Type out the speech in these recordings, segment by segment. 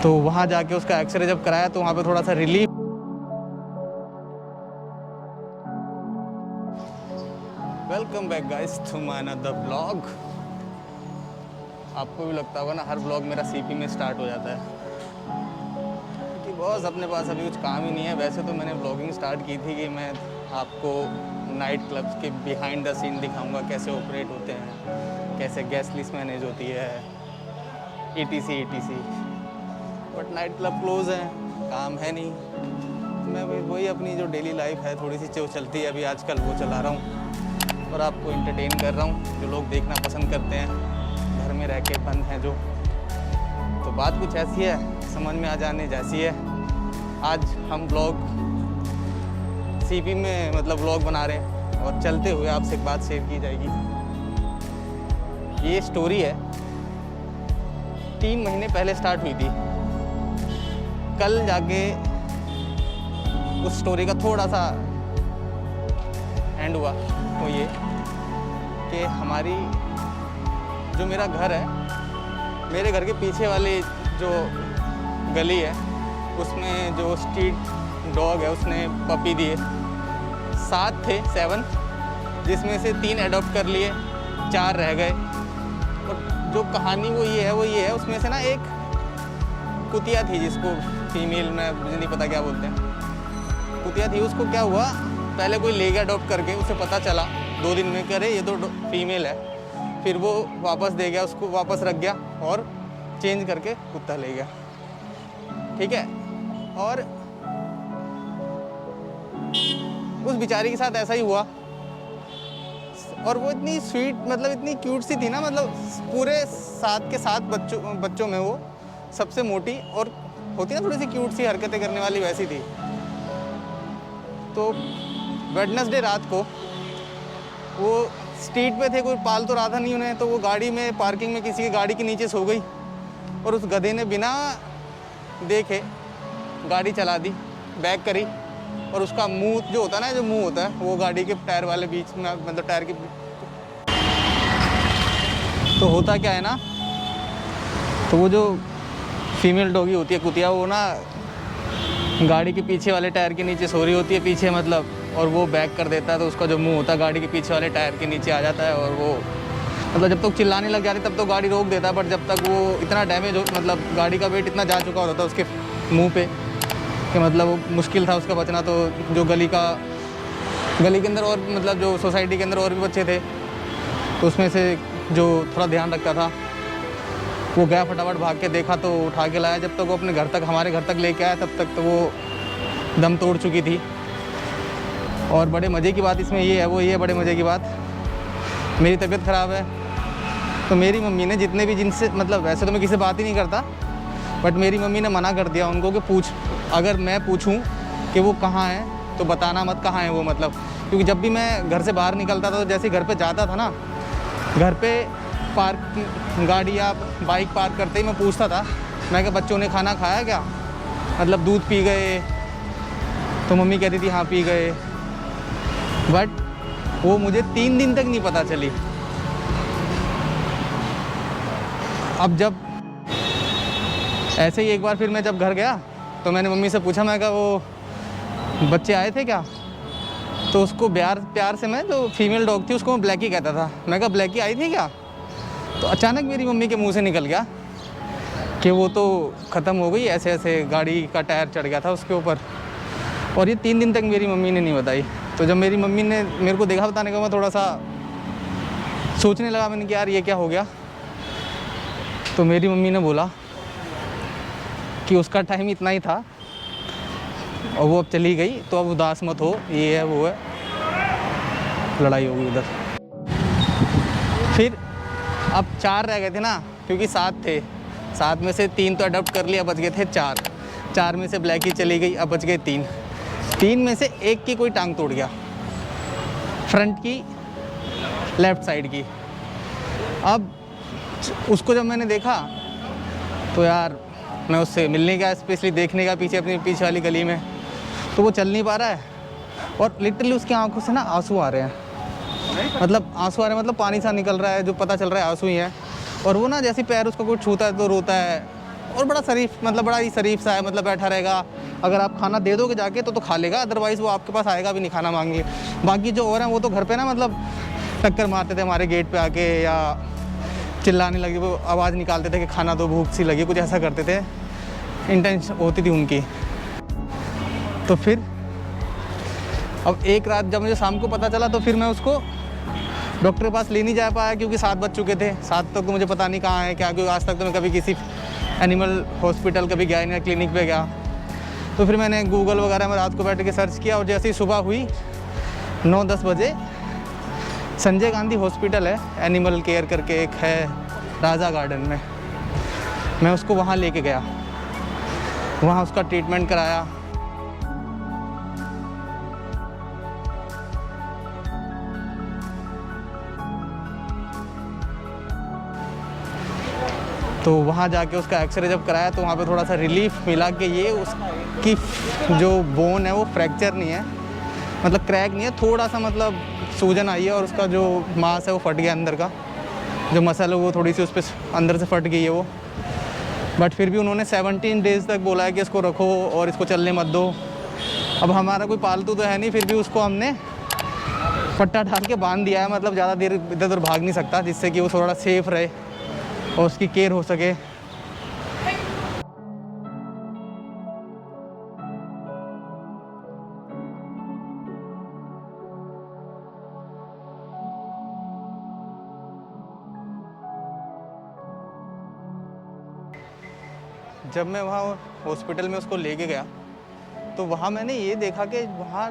तो वहाँ जाके उसका एक्सरे जब कराया तो वहाँ पे थोड़ा सा relief. Welcome back guys to my another blog. आपको भी लगता होगा ना हर ब्लॉग मेरा सीपी में स्टार्ट हो जाता है, क्योंकि बॉस अपने पास अभी कुछ काम ही नहीं है। वैसे तो मैंने ब्लॉगिंग स्टार्ट की थी कि मैं आपको नाइट क्लब्स के बिहाइंड द सीन दिखाऊंगा, कैसे ऑपरेट होते हैं, कैसे गैस लिस्ट मैनेज होती है, ETC। But night club close है, काम है नहीं। तो मैं वही अपनी जो डेली लाइफ है थोड़ी सी जो चलती है अभी आजकल वो चला रहा हूँ और आपको एंटरटेन कर रहा हूँ। जो लोग देखना पसंद करते हैं, घर में रह के बंद हैं जो, तो बात कुछ ऐसी है, समझ में आ जाने जैसी है। आज हम ब्लॉग सीपी में मतलब ब्लॉग बना रहे हैं और चलते हुए आपसे एक बात शेयर की जाएगी। ये स्टोरी है 3 महीने पहले स्टार्ट हुई थी। कल जाके उस स्टोरी का थोड़ा सा एंड हुआ। तो ये कि हमारी जो मेरा घर है, मेरे घर के पीछे वाली जो गली है उसमें जो स्ट्रीट डॉग है उसने पपी दिए। 7 थे 7, जिसमें से 3 अडॉप्ट कर लिए, 4 रह गए। और जो कहानी वो ये है उसमें से ना एक कुतिया थी, जिसको फीमेल में मुझे नहीं पता क्या बोलते हैं, कुतिया थी। उसको क्या हुआ, पहले कोई ले गया अडॉप्ट करके, उसे पता चला 2 दिन में करे ये तो फीमेल है। फिर वो वापस दे गया, उसको वापस रख गया और चेंज करके कुत्ता ले गया। ठीक है, और उस बेचारी के साथ ऐसा ही हुआ। और वो इतनी स्वीट, मतलब इतनी क्यूट सी थी ना, मतलब पूरे 7 के 7 बच्चों में वो सबसे मोटी, और होती ना थोड़ी सी क्यूट सी हरकतें करने वाली, वैसी थी। तो वेडनेसडे रात को वो स्ट्रीट पे थे, कोई पाल तो रहा था नहीं उन्हें, तो वो गाड़ी में पार्किंग में किसी की गाड़ी के नीचे सो गई और उस गधे ने बिना देखे गाड़ी चला दी, बैक करी, और उसका मुंह जो होता है ना, जो मुंह होता है वो गाड़ी के टायर वाले बीच में, मतलब टायर के। तो होता क्या है ना, तो वो जो फीमेल डॉगी होती है कुतिया, वो ना गाड़ी के पीछे वाले टायर के नीचे सो रही होती है पीछे, मतलब, और वो बैक कर देता है तो उसका जो मुंह होता है गाड़ी के पीछे वाले टायर के नीचे आ जाता है। और वो मतलब जब तक चिल्लाने लग जाती तब तो गाड़ी रोक देता है, बट जब तक वो इतना डैमेज हो, मतलब गाड़ी का वेट इतना जा चुका होता था उसके मुंह पे कि मतलब वो मुश्किल था उसका बचना। तो जो गली के अंदर और मतलब जो सोसाइटी के अंदर और भी बच्चे थे, तो उसमें से जो थोड़ा ध्यान रखता था वो गया, फटाफट भाग के देखा तो उठा के लाया। जब तक वो अपने घर तक, हमारे घर तक लेके आया, तब तक तो वो दम तोड़ चुकी थी। और बड़े मज़े की बात इसमें ये है, बड़े मज़े की बात, मेरी तबीयत ख़राब है तो मेरी मम्मी ने जितने भी जिनसे, मतलब वैसे तो मैं किसी से बात ही नहीं करता, बट मेरी मम्मी ने मना कर दिया उनको कि अगर मैं पूछूं कि वो कहाँ है तो बताना मत कहाँ है वो, मतलब क्योंकि जब भी मैं घर से बाहर निकलता था तो जैसे घर पे जाता था ना, घर पे पार्क गाड़ी या बाइक पार्क करते ही मैं पूछता था, मैं क्या बच्चों ने खाना खाया क्या, मतलब दूध पी गए, तो मम्मी कहती थी हाँ पी गए। बट वो मुझे 3 दिन तक नहीं पता चली। अब जब ऐसे ही एक बार फिर मैं जब घर गया तो मैंने मम्मी से पूछा, मैं कहा वो बच्चे आए थे क्या, तो उसको प्यार से, मैं जो फीमेल डॉग थी उसको मैं ब्लैकी कहता था, मैं कहा ब्लैकी आई थी क्या। तो अचानक मेरी मम्मी के मुंह से निकल गया कि वो तो ख़त्म हो गई, ऐसे ऐसे गाड़ी का टायर चढ़ गया था उसके ऊपर। और ये 3 दिन तक मेरी मम्मी ने नहीं बताई। तो जब मेरी मम्मी ने मेरे को देखा बताने का, मैं थोड़ा सा सोचने लगा, मैंने कि यार ये क्या हो गया। तो मेरी मम्मी ने बोला कि उसका टाइम इतना ही था और वो अब चली गई, तो अब उदास मत हो, ये है वो है, लड़ाई होगी उधर। फिर अब 4 रह गए थे ना, क्योंकि 7 थे, 7 में से 3 तो अडॉप्ट कर लिया, बच गए थे 4 में से ब्लैकी चली गई, अब बच गए 3 में से एक की कोई टांग तोड़ गया, फ्रंट की, लेफ़्ट साइड की। अब उसको जब मैंने देखा तो यार मैं उससे मिलने गया, स्पेशली देखने का, पीछे अपनी पीछे वाली गली में, तो वो चल नहीं पा रहा है और लिटरली उसकी आंखों से ना आंसू आ रहे हैं, मतलब आंसू आ रहे हैं, मतलब पानी सा निकल रहा है, जो पता चल रहा है आंसू ही है। और वो ना जैसे पैर उसका कोई छूता है तो रोता है, और बड़ा शरीफ, मतलब बड़ा ही शरीफ सा है, मतलब बैठा रहेगा। अगर आप खाना दे दोगे जाके तो खा लेगा, अदरवाइज़ वो आपके पास आएगा भी नहीं खाना मांगे। बाकी जो और हैं वो तो घर पे ना मतलब टक्कर मारते थे हमारे गेट पे आके, या चिल्लाने लगे, वो आवाज़ निकालते थे कि खाना दो, भूख सी लगी, कुछ ऐसा करते थे, इंटेंशन होती थी उनकी। तो फिर अब एक रात जब मुझे शाम को पता चला तो फिर मैं उसको डॉक्टर के पास ले नहीं जा पाया, क्योंकि 7 बज चुके थे। 7 तक तो मुझे पता नहीं कहाँ है क्या, क्योंकि आज तक तो मैं कभी किसी एनिमल हॉस्पिटल कभी गया नहीं, क्लिनिक पे गया। तो फिर मैंने गूगल वगैरह में रात को बैठ के सर्च किया, और जैसे ही सुबह हुई 9-10 बजे, संजय गांधी हॉस्पिटल है, एनिमल केयर करके एक है राजा गार्डन में, मैं उसको वहाँ लेके गया, वहाँ उसका ट्रीटमेंट कराया। तो वहाँ जाके उसका एक्सरे जब कराया तो वहाँ पे थोड़ा सा रिलीफ मिला कि ये उसकी जो बोन है वो फ्रैक्चर नहीं है, मतलब क्रैक नहीं है, थोड़ा सा मतलब सूजन आई है, और उसका जो मांस है वो फट गया, अंदर का जो मसल है वो थोड़ी सी उस पर अंदर से फट गई है वो। बट फिर भी उन्होंने 17 डेज़ तक बोला है कि इसको रखो और इसको चलने मत दो। अब हमारा कोई पालतू तो है नहीं, फिर भी उसको हमने पट्टा डाल के बांध दिया है, मतलब ज़्यादा देर इधर उधर भाग नहीं सकता, जिससे कि वो थोड़ा सेफ रहे और उसकी केयर हो सके। जब मैं वहाँ हॉस्पिटल में उसको लेके गया तो वहाँ मैंने ये देखा कि वहाँ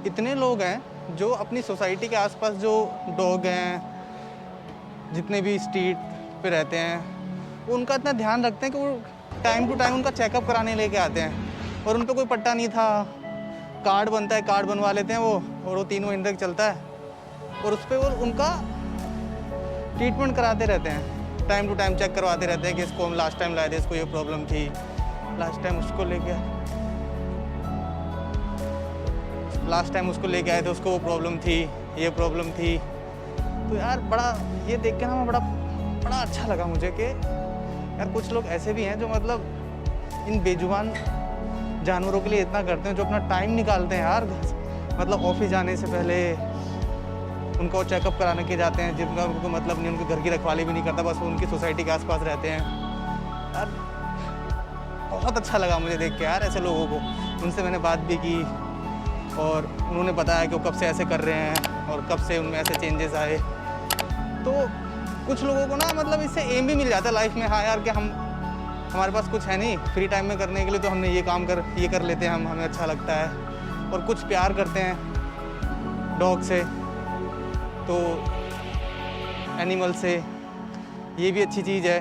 इतने लोग हैं जो अपनी सोसाइटी के आसपास जो डॉग हैं, जितने भी स्ट्रीट पे रहते हैं, वो उनका इतना ध्यान रखते हैं कि वो टाइम टू टाइम उनका चेकअप कराने लेके आते हैं। और उन पर कोई पट्टा नहीं था, कार्ड बनता है, कार्ड बनवा लेते हैं वो, और वो 3 महीने तक चलता है, और उस पर वो उनका ट्रीटमेंट कराते रहते हैं, टाइम टू टाइम चेक करवाते रहते हैं कि इसको हम लास्ट टाइम लाए थे, इसको ये प्रॉब्लम थी, लास्ट टाइम उसको लेके आए थे, उसको वो प्रॉब्लम थी, ये प्रॉब्लम थी। तो यार बड़ा ये देख के ना बड़ा अच्छा लगा मुझे कि यार कुछ लोग ऐसे भी हैं जो मतलब इन बेजुबान जानवरों के लिए इतना करते हैं, जो अपना टाइम निकालते हैं यार, मतलब ऑफिस जाने से पहले उनको चेकअप कराने के जाते हैं, जिनका उनको मतलब नहीं, उनके घर की रखवाली भी नहीं करता, बस वो उनकी सोसाइटी के आसपास रहते हैं। यार बहुत अच्छा लगा मुझे देख के यार ऐसे लोगों को। उनसे मैंने बात भी की और उन्होंने बताया कि वो कब से ऐसे कर रहे हैं और कब से उनमें ऐसे चेंजेस आए। तो कुछ लोगों को ना मतलब इससे एम भी मिल जाता है लाइफ में, हाँ यार कि हमारे पास कुछ है नहीं फ्री टाइम में करने के लिए, तो हमने ये काम ये कर लेते हैं, हमें अच्छा लगता है। और कुछ प्यार करते हैं डॉग से, तो एनिमल से, ये भी अच्छी चीज़ है।